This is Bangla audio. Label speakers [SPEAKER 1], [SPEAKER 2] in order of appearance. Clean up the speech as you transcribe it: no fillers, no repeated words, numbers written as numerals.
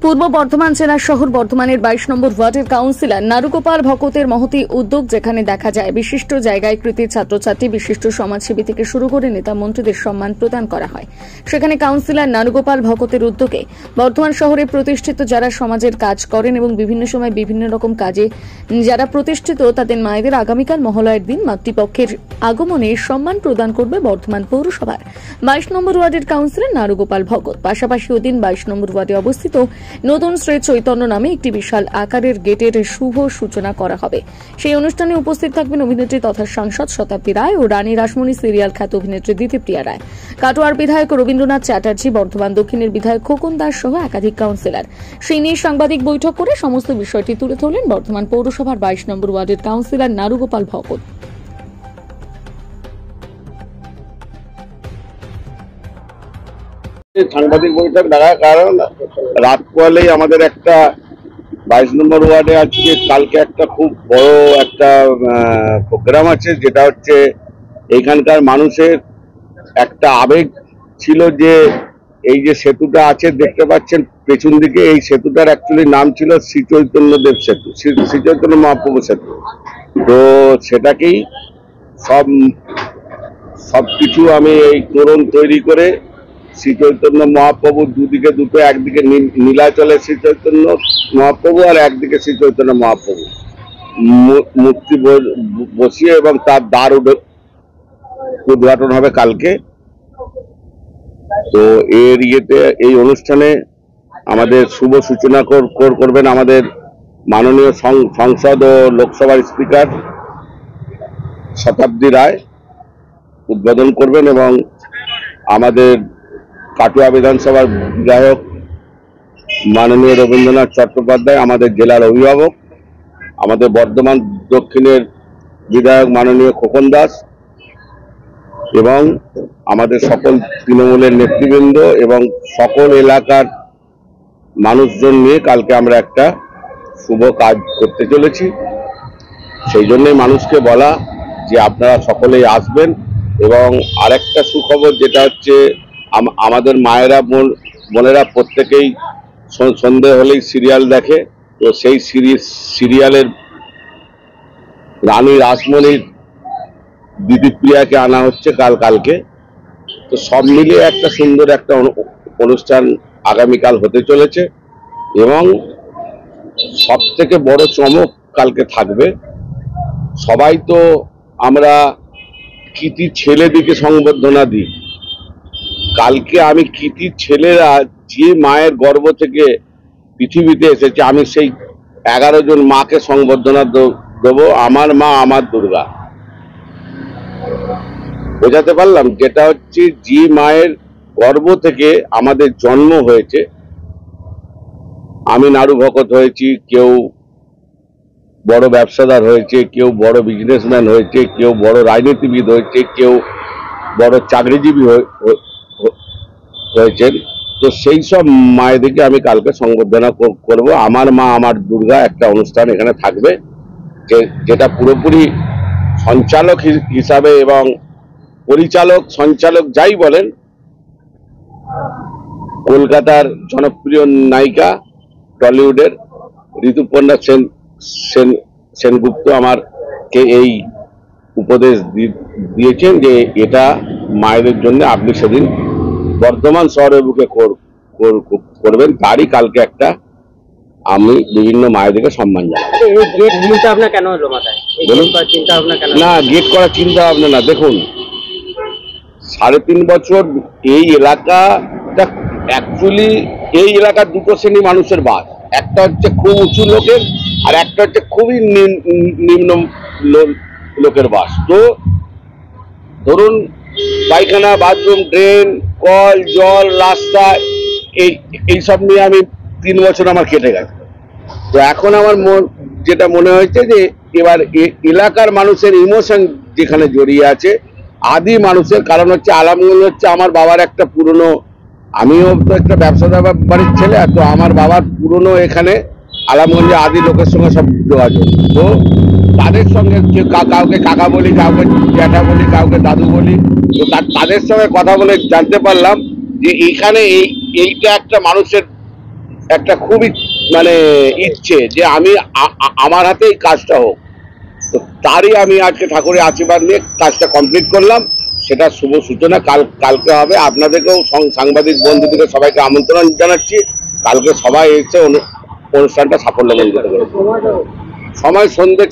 [SPEAKER 1] পূর্ব বর্ধমান জেলার শহর বর্ধমানের 22 নম্বর ওয়ার্ডের কাউন্সিলর নারুগোপাল ভকতের মহতি উদ্যোগ, যেখানে দেখা যায় বিশিষ্ট জায়গায় কৃতি ছাত্রছাত্রী, বিশিষ্ট সমাজসেবী থেকে শুরু করে নেতা মন্ত্রীদের সম্মান প্রদান করা হয়। সেখানে কাউন্সিলর নারুগোপাল ভকতের উদ্যোগে বর্ধমান শহরে প্রতিষ্ঠিত যারা সমাজের কাজ করেন এবং বিভিন্ন সময় বিভিন্ন রকম কাজে যারা প্রতিষ্ঠিত তাদের মায়েদের আগামীকাল মহালয়ের দিন মাতৃপক্ষের আগমনে সম্মান প্রদান করবে বর্ধমান পৌরসভার 22 নম্বর ওয়ার্ডের কাউন্সিলর নারুগোপাল ভকত। পাশাপাশি ওদিন 22 নম্বর ওয়ার্ডে অবস্থিত নতুন শ্রী চৈতন্য নামে একটি বিশাল আকারের গেটের শুভ সূচনা করা হবে। সেই অনুষ্ঠানে উপস্থিত থাকবেন অভিনেত্রী তথা সাংসদ শতাব্দী রায় ও রানী রাসমণি সিরিয়াল খ্যাত অভিনেত্রী দিতিপ্রিয়া রায়, কাটোয়ার বিধায়ক রবীন্দ্রনাথ চ্যাটার্জি, বর্ধমান দক্ষিণের বিধায়ক খোকন দাস সহ একাধিক কাউন্সিলর। সেই নিয়ে সাংবাদিক বৈঠক করে সমস্ত বিষয়টি তুলে ধরলেন বর্ধমান পৌরসভার 22 নম্বর ওয়ার্ডের কাউন্সিলর নারুগোপাল ভকত।
[SPEAKER 2] সাংবাদিক বৈঠক ডাকার কারণ রাত পোয়ালেই আমাদের একটা 22 নম্বর ওয়ার্ডে আজকে কালকে একটা খুব বড় একটা প্রোগ্রাম আছে, যেটা হচ্ছে এখানকার মানুষের একটা আবেগ ছিল যে এই যে সেতুটা আছে দেখতে পাচ্ছেন পেছন দিকে, এই সেতুটার অ্যাকচুয়ালি নাম ছিল শ্রী চৈতন্যদেব সেতু, শ্রী চৈতন্য মহাপ্রভু সেতু। তো সেটাকেই সবকিছু আমি এই তোরণ তৈরি করে শ্রী চৈতন্য মহাপ্রভুর দুদিকে দুটো, একদিকে নীলাচলে শ্রী চৈতন্য মহাপ্রভু আর একদিকে শ্রী চৈতন্য মহাপ্রভু মূর্তি বসিয়ে এবং তার দ্বার উদ্ঘাটন হবে কালকে। তো এর এই অনুষ্ঠানে আমাদের শুভ সূচনা করবেন আমাদের মাননীয় সংসদ ও লোকসভার স্পিকার শতাব্দী রায় উদ্বোধন করবেন এবং আমাদের কাটোয়া বিধানসভার বিধায়ক মাননীয় রবীন্দ্রনাথ চট্টোপাধ্যায়, আমাদের জেলার অভিভাবক, আমাদের বর্ধমান দক্ষিণের বিধায়ক মাননীয় খোকন দাস এবং আমাদের সকল তৃণমূলের নেতৃবৃন্দ এবং সকল এলাকার মানুষজন নিয়ে কালকে আমরা একটা শুভ কাজ করতে চলেছি। সেই জন্যই মানুষকে বলা যে আপনারা সকলেই আসবেন। এবং আরেকটা সুখবর যেটা হচ্ছে আমাদের মায়েরা বোনেরা প্রত্যেকেই সন্ধে হলেই সিরিয়াল দেখে, তো সেই সিরিয়ালের রানী রাসমণির দিদিপ্রিয়াকে আনা হচ্ছে কালকে। তো সব মিলিয়ে একটা সুন্দর একটা অনুষ্ঠান আগামীকাল হতে চলেছে এবং সব থেকে বড় চমক কালকে থাকবে। সবাই তো আমরা কৃতি ছেলেদিকে সংবর্ধনা দিই, কালকে আমি কৃতি ছেলেরা যে মায়ের গর্ভ থেকে পৃথিবীতে এসেছে আমি সেই 11 জন মাকে সংবর্ধনা দেবো, আমার মা আমার দুর্গা। বোঝাতে পারলাম? যেটা হচ্ছে যে মায়ের গর্ভ থেকে আমাদের জন্ম হয়েছে। আমি নারু ভকত হয়েছি, কেউ বড় ব্যবসাদার হয়েছে, কেউ বড় বিজনেসম্যান হয়েছে, কেউ বড় রাজনীতিবিদ হয়েছে, কেউ বড় চাকরিজীবী হয়েছেন। তো সেই সব মায়েদেরকে আমি কালকে সংবর্ধনা করব। আমার মা আমার দুর্গা একটা অনুষ্ঠান এখানে থাকবে, যেটা পুরোপুরি সঞ্চালক হিসাবে এবং পরিচালক সঞ্চালক যাই বলেন, কলকাতার জনপ্রিয় নায়িকা টলিউডের ঋতুপর্ণা সেনগুপ্ত আমাকে এই উপদেশ দিয়েছেন যে এটা মায়েদের জন্য আপনি সেদিন বর্ধমান শহরের বুকে করবেন। তারই কালকে একটা আমি বিভিন্ন মায়েদেরকে সম্মান জানাই। না, গেট করার চিন্তা ভাবনা না। দেখুন, 3.5 বছর এই এলাকাটা অ্যাকচুয়ালি এই এলাকার দুটো শ্রেণী মানুষের বাস, একটা হচ্ছে খুব উঁচু লোকের আর একটা হচ্ছে খুবই নিম্ন লোকের বাস। তো ধরুন পায়খানা, বাথরুম, ড্রেন, কল, জল, রাস্তা এইসব নিয়ে আমি 3 বছর আমার কেটে গেছে। তো এখন আমার যেটা মনে হয়েছে যে এবার এলাকার মানুষের ইমোশন যেখানে জড়িয়ে আছে, আদি মানুষের, কারণ হচ্ছে আলামগঞ্জ হচ্ছে আমার বাবার একটা পুরনো, আমিও তো একটা ব্যবসাদার বাড়ির ছেলে, তো আমার বাবার পুরনো এখানে আলামগঞ্জে আদি লোকের সঙ্গে সব যোগাযোগ। তো তাদের সঙ্গে কাউকে কাকা বলি, কাউকে জ্যাঠা বলি, কাউকে দাদু বলি। তো তাদের সঙ্গে কথা বলে জানতে পারলাম যে এখানে এইটা একটা মানুষের একটা খুবই মানে ইচ্ছে যে আমি আমার হাতেই কাজটা হোক, তো তারই আমি আজকে ঠাকুরের আশীর্বাদ নিয়ে কাজটা কমপ্লিট করলাম। সেটা শুভ সূচনা কালকে হবে। আপনাদেরকেও সাংবাদিক বন্ধুদেরকে সবাইকে আমন্ত্রণ জানাচ্ছি। কালকে সবাই এসে অনুষ্ঠানটা সাফল্যমণ্ডিত করে। সময় সন্ধ্যে